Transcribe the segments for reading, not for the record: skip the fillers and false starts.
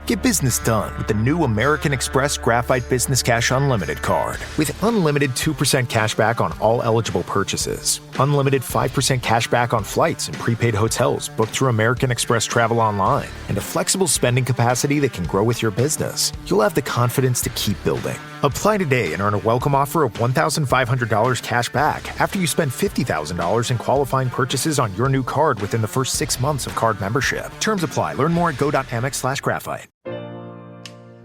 Get business done with the new American Express Graphite Business Cash Unlimited card. With unlimited 2% cash back on all eligible purchases, unlimited 5% cash back on flights and prepaid hotels booked through American Express Travel Online, and a flexible spending capacity that can grow with your business, you'll have the confidence to keep building. Apply today and earn a welcome offer of $1,500 cash back after you spend $50,000 in qualifying purchases on your new card within the first 6 months of card membership. Terms apply. Learn more at go.amex/graphite.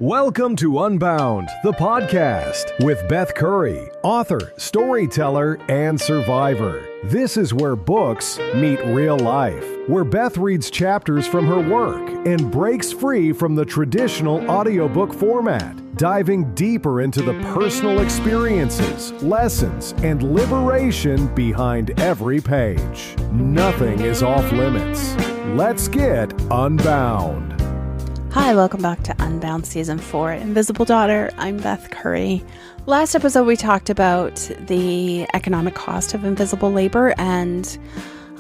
Welcome to Unbound, the podcast with Beth Curry, author, storyteller, and survivor. This is where books meet real life, where Beth reads chapters from her work and breaks free from the traditional audiobook format, diving deeper into the personal experiences, lessons, and liberation behind every page. Nothing is off limits. Let's get Unbound. Hi, welcome back to Unbound Season 4, Invisible Daughter. I'm Beth Curry. Last episode, we talked about the economic cost of invisible labor and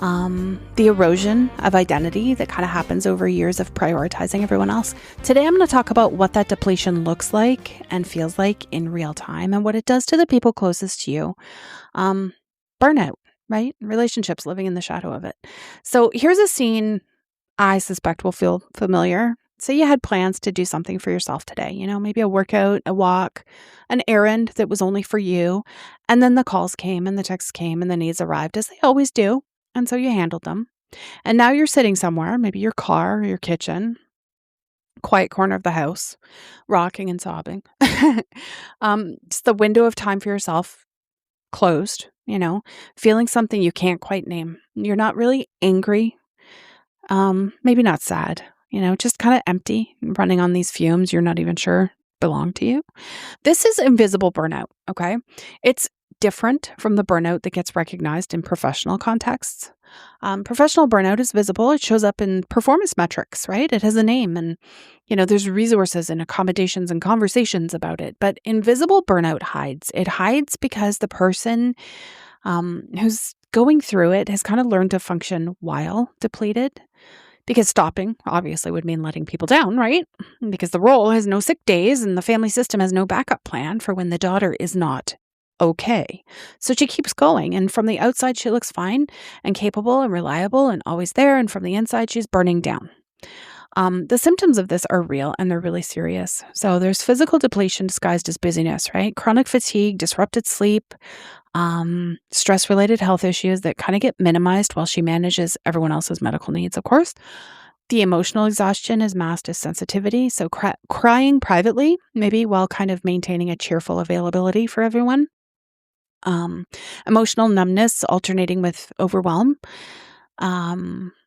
the erosion of identity that kind of happens over years of prioritizing everyone else. Today, I'm going to talk about what that depletion looks like and feels like in real time and what it does to the people closest to you. Burnout, right? Relationships living in the shadow of it. So here's a scene I suspect will feel familiar. Say you had plans to do something for yourself today, maybe a workout, a walk, an errand that was only for you. And then the calls came and the texts came and the needs arrived as they always do. And so you handled them. And now you're sitting somewhere, maybe your car or your kitchen, quiet corner of the house, rocking and sobbing. Just the window of time for yourself closed, feeling something you can't quite name. You're not really angry, maybe not sad. Just kind of empty, running on these fumes you're not even sure belong to you. This is invisible burnout, okay? It's different from the burnout that gets recognized in professional contexts. Professional burnout is visible. It shows up in performance metrics, right? It has a name and, there's resources and accommodations and conversations about it. But invisible burnout hides. It hides because the person who's going through it has kind of learned to function while depleted. Because stopping, obviously, would mean letting people down, right? Because the role has no sick days and the family system has no backup plan for when the daughter is not okay. So she keeps going. And from the outside, she looks fine and capable and reliable and always there. And from the inside, she's burning down. The symptoms of this are real and they're really serious. So there's physical depletion disguised as busyness, right? Chronic fatigue, disrupted sleep, stress-related health issues that kind of get minimized while she manages everyone else's medical needs, of course. The emotional exhaustion is masked as sensitivity. So crying privately, maybe while kind of maintaining a cheerful availability for everyone. Emotional numbness alternating with overwhelm.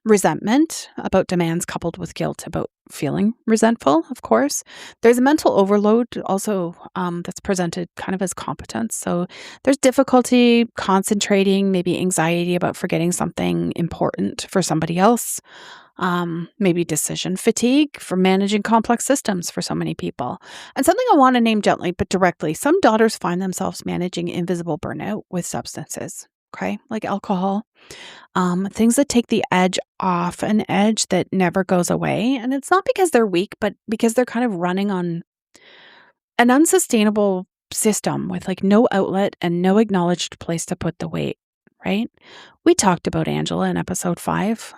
Resentment about demands coupled with guilt about feeling resentful, of course. There's a mental overload also that's presented kind of as competence. So there's difficulty concentrating, maybe anxiety about forgetting something important for somebody else, maybe decision fatigue for managing complex systems for so many people. And something I want to name gently but directly, some daughters find themselves managing invisible burnout with substances. Okay, like alcohol, things that take the edge off, an edge that never goes away. And it's not because they're weak, but because they're kind of running on an unsustainable system with like no outlet and no acknowledged place to put the weight, right? We talked about Angela in episode 5,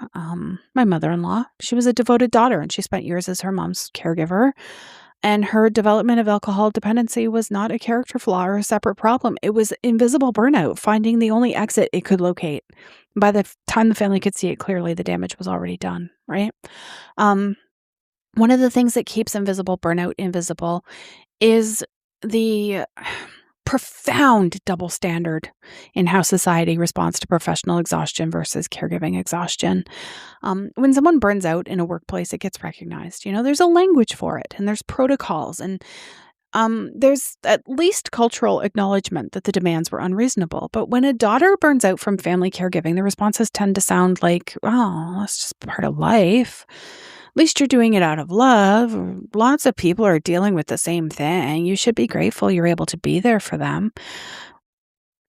my mother-in-law. She was a devoted daughter and she spent years as her mom's caregiver. And her development of alcohol dependency was not a character flaw or a separate problem. It was invisible burnout, finding the only exit it could locate. By the time the family could see it clearly, the damage was already done, right? One of the things that keeps invisible burnout invisible is the profound double standard in how society responds to professional exhaustion versus caregiving exhaustion. When someone burns out in a workplace, it gets recognized. There's a language for it and there's protocols and there's at least cultural acknowledgement that the demands were unreasonable. But when a daughter burns out from family caregiving, the responses tend to sound like, oh, that's just part of life. At least you're doing it out of love. Lots of people are dealing with the same thing. You should be grateful you're able to be there for them.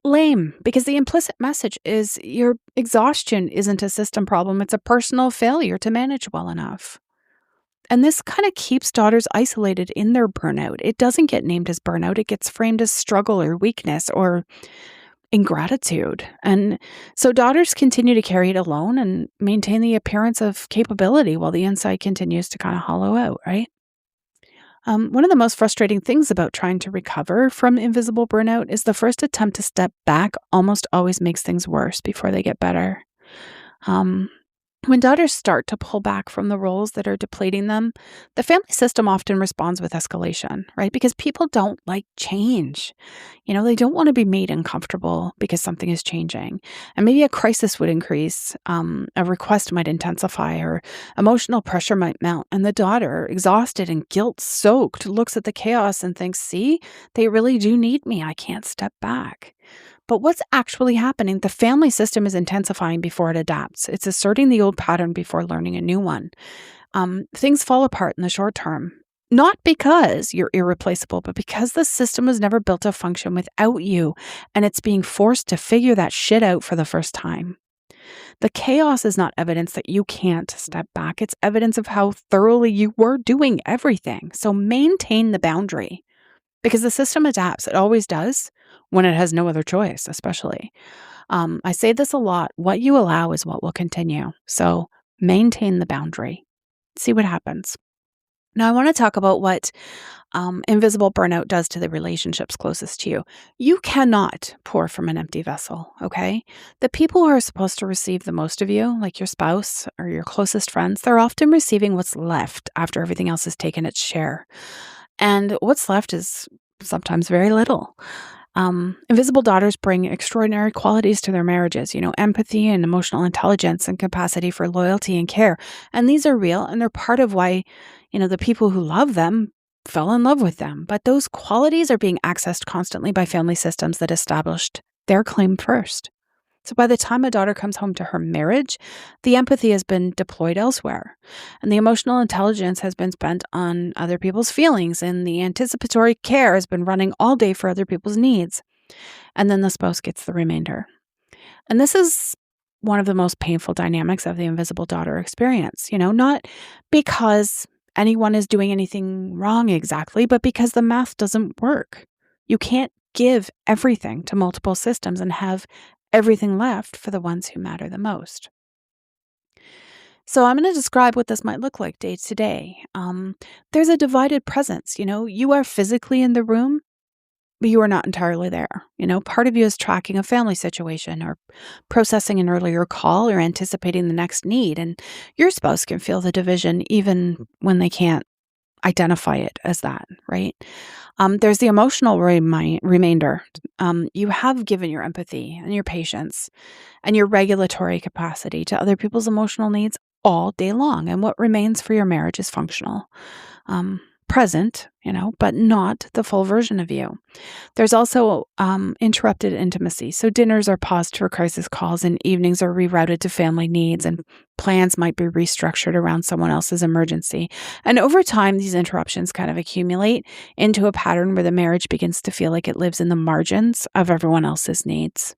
Lame, because the implicit message is your exhaustion isn't a system problem. It's a personal failure to manage well enough. And this kind of keeps daughters isolated in their burnout. It doesn't get named as burnout. It gets framed as struggle or weakness or ingratitude. And so daughters continue to carry it alone and maintain the appearance of capability while the inside continues to kind of hollow out, right? One of the most frustrating things about trying to recover from invisible burnout is the first attempt to step back almost always makes things worse before they get better. Um, when daughters start to pull back from the roles that are depleting them, the family system often responds with escalation, right? Because people don't like change. They don't want to be made uncomfortable because something is changing. And maybe a crisis would increase, a request might intensify, or emotional pressure might mount. And the daughter, exhausted and guilt-soaked, looks at the chaos and thinks, see, they really do need me. I can't step back. But what's actually happening? The family system is intensifying before it adapts. It's asserting the old pattern before learning a new one. Things fall apart in the short term, not because you're irreplaceable, but because the system was never built to function without you, and it's being forced to figure that shit out for the first time. The chaos is not evidence that you can't step back. It's evidence of how thoroughly you were doing everything. So maintain the boundary, because the system adapts. It always does when it has no other choice, especially. I say this a lot. What you allow is what will continue. So maintain the boundary. See what happens. Now, I want to talk about what invisible burnout does to the relationships closest to you. You cannot pour from an empty vessel, okay? The people who are supposed to receive the most of you, like your spouse or your closest friends, they're often receiving what's left after everything else has taken its share. And what's left is sometimes very little. Invisible daughters bring extraordinary qualities to their marriages, empathy and emotional intelligence and capacity for loyalty and care. And these are real, and they're part of why, the people who love them fell in love with them. But those qualities are being accessed constantly by family systems that established their claim first. So by the time a daughter comes home to her marriage, the empathy has been deployed elsewhere, and the emotional intelligence has been spent on other people's feelings, and the anticipatory care has been running all day for other people's needs. And then the spouse gets the remainder. And this is one of the most painful dynamics of the invisible daughter experience, not because anyone is doing anything wrong exactly, but because the math doesn't work. You can't give everything to multiple systems and have everything left for the ones who matter the most. So I'm going to describe what this might look like day to day. There's a divided presence. You are physically in the room, but you are not entirely there. Part of you is tracking a family situation or processing an earlier call or anticipating the next need. And your spouse can feel the division even when they can't identify it as that, right? There's the emotional remainder. You have given your empathy and your patience and your regulatory capacity to other people's emotional needs all day long. And what remains for your marriage is functional, present, but not the full version of you. There's also interrupted intimacy. So dinners are paused for crisis calls, and evenings are rerouted to family needs, and plans might be restructured around someone else's emergency. And over time, these interruptions kind of accumulate into a pattern where the marriage begins to feel like it lives in the margins of everyone else's needs.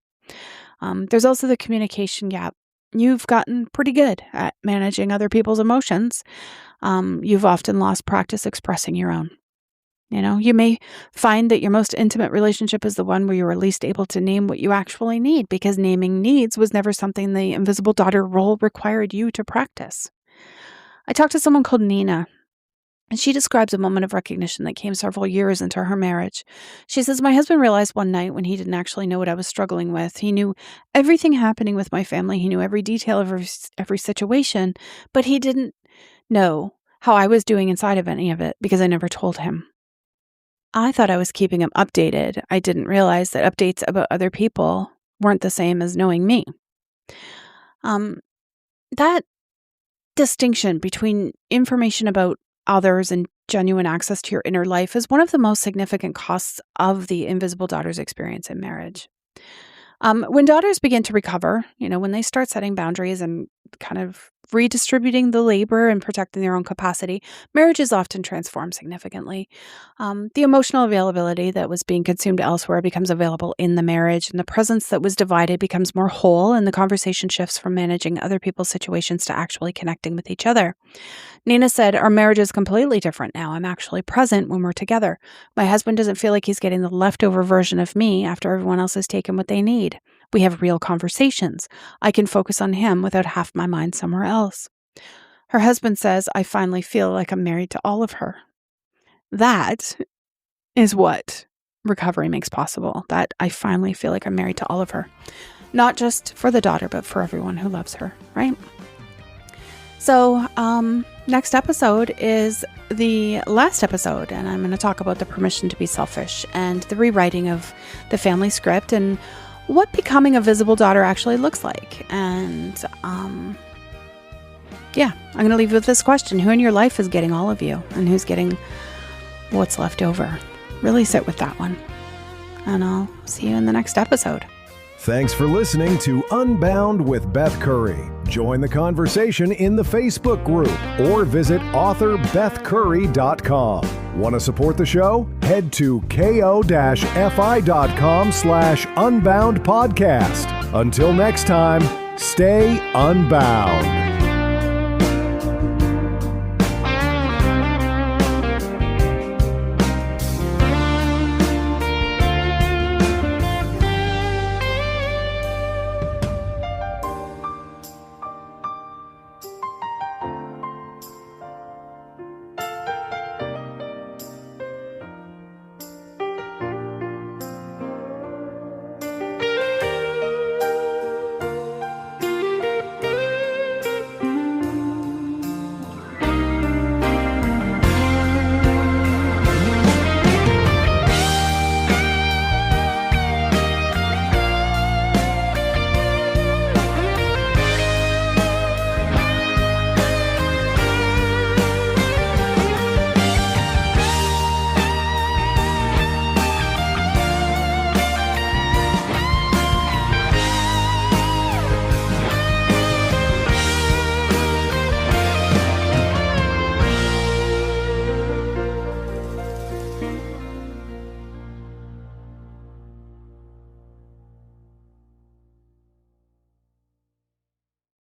There's also the communication gap. You've gotten pretty good at managing other people's emotions. You've often lost practice expressing your own. You may find that your most intimate relationship is the one where you are least able to name what you actually need, because naming needs was never something the invisible daughter role required you to practice. I talked to someone called Nina, and she describes a moment of recognition that came several years into her marriage. She says, my husband realized one night when he didn't actually know what I was struggling with. He knew everything happening with my family. He knew every detail of every situation, but he didn't know how I was doing inside of any of it because I never told him. I thought I was keeping him updated. I didn't realize that updates about other people weren't the same as knowing me. That distinction between information about others and genuine access to your inner life is one of the most significant costs of the invisible daughter's experience in marriage. When daughters begin to recover, when they start setting boundaries and kind of redistributing the labor and protecting their own capacity, marriages often transform significantly. The emotional availability that was being consumed elsewhere becomes available in the marriage, and the presence that was divided becomes more whole, and the conversation shifts from managing other people's situations to actually connecting with each other. Nina said, "Our marriage is completely different now. I'm actually present when we're together. My husband doesn't feel like he's getting the leftover version of me after everyone else has taken what they need. We have real conversations. I can focus on him without half my mind somewhere else." Her husband says, "I finally feel like I'm married to all of her." That is what recovery makes possible. That I finally feel like I'm married to all of her. Not just for the daughter, but for everyone who loves her, right? So, next episode is the last episode, and I'm going to talk about the permission to be selfish and the rewriting of the family script and what becoming a visible daughter actually looks like. And, I'm going to leave you with this question. Who in your life is getting all of you, and who's getting what's left over? Really sit with that one. And I'll see you in the next episode. Thanks for listening to Unbound with Beth Curry. Join the conversation in the Facebook group or visit author.bethcurry.com. Want to support the show? Head to ko-fi.com/unbound podcast. Until next time, stay unbound.